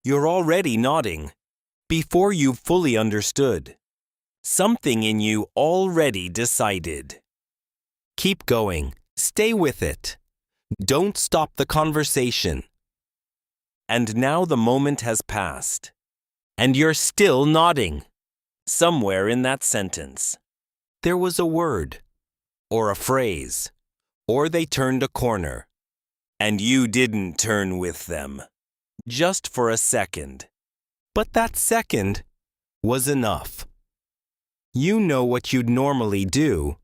You're already nodding. Before you've fully understood. Something in you already decided. Keep going. Stay with it. Don't stop the conversation. And now the moment has passed. And you're still nodding. Somewhere in that sentence, there was a word, or a phrase, or they turned a corner. And you didn't turn with them. Just for a second. But that second was enough. You know what you'd normally do.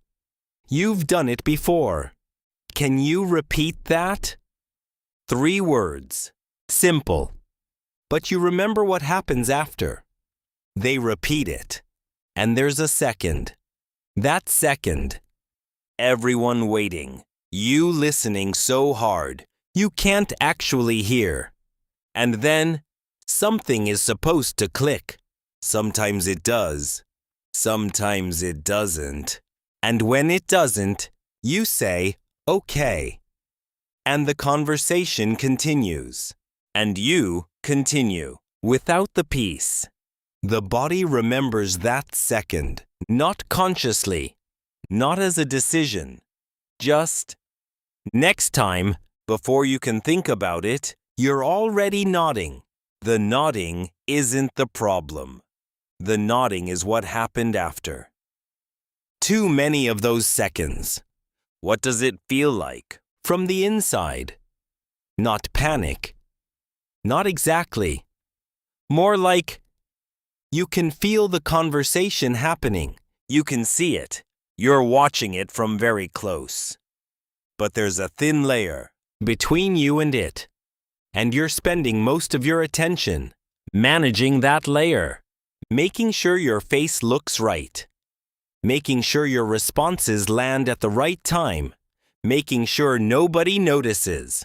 You've done it before. Can you repeat that? 3 words. Simple. But you remember what happens after. They repeat it. And there's a second. That second. Everyone waiting. You listening so hard. You can't actually hear. And then, something is supposed to click. Sometimes it does. Sometimes it doesn't. And when it doesn't, you say, okay. And the conversation continues. And you continue, without the piece. The body remembers that second, not consciously, not as a decision. Just, next time, before you can think about it, you're already nodding. The nodding isn't the problem. The nodding is what happened after. Too many of those seconds. What does it feel like? From the inside. Not panic. Not exactly. More like you can feel the conversation happening. You can see it. You're watching it from very close. But there's a thin layer between you and it. And you're spending most of your attention managing that layer. Making sure your face looks right. Making sure your responses land at the right time. Making sure nobody notices.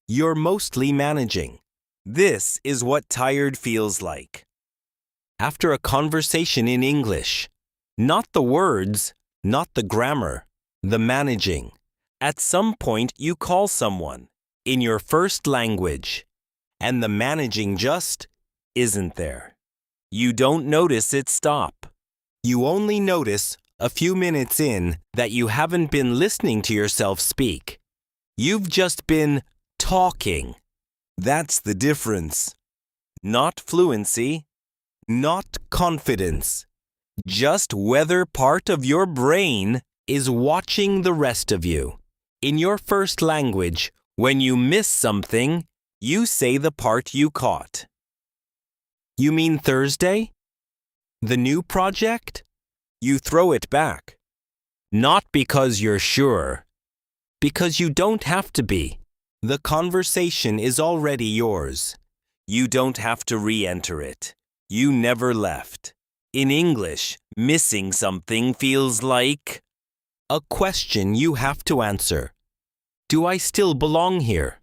You're mostly managing. This is what tired feels like. After a conversation in English, not the words, not the grammar, the managing. At some point you call someone in your first language, and the managing just isn't there. You don't notice it stop. You only notice a few minutes in that you haven't been listening to yourself speak. You've just been talking. That's the difference. Not fluency, not confidence. Just whether part of your brain is watching the rest of you. In your first language, when you miss something, you say the part you caught. You mean Thursday? The new project? You throw it back. Not because you're sure. Because you don't have to be. The conversation is already yours. You don't have to re-enter it. You never left. In English, missing something feels like a question you have to answer. Do I still belong here?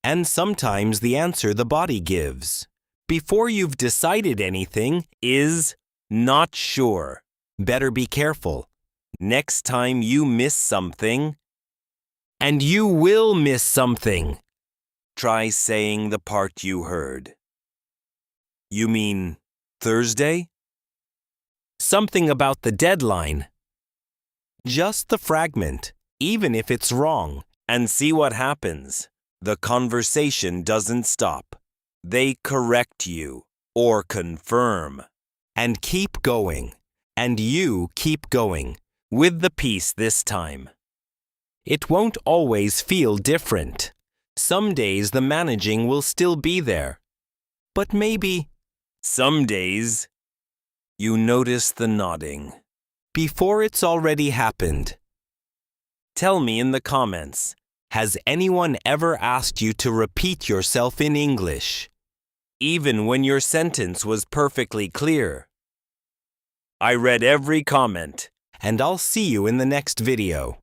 And sometimes the answer the body gives, before you've decided anything, is not sure. Better be careful. Next time you miss something, and you will miss something, try saying the part you heard. You mean Thursday? Something about the deadline. Just the fragment, even if it's wrong, and see what happens. The conversation doesn't stop. They correct you or confirm. And keep going. And you keep going, with the piece this time. It won't always feel different. Some days the managing will still be there. But maybe, some days, you notice the nodding. Before it's already happened. Tell me in the comments, has anyone ever asked you to repeat yourself in English, even when your sentence was perfectly clear? I read every comment, and I'll see you in the next video.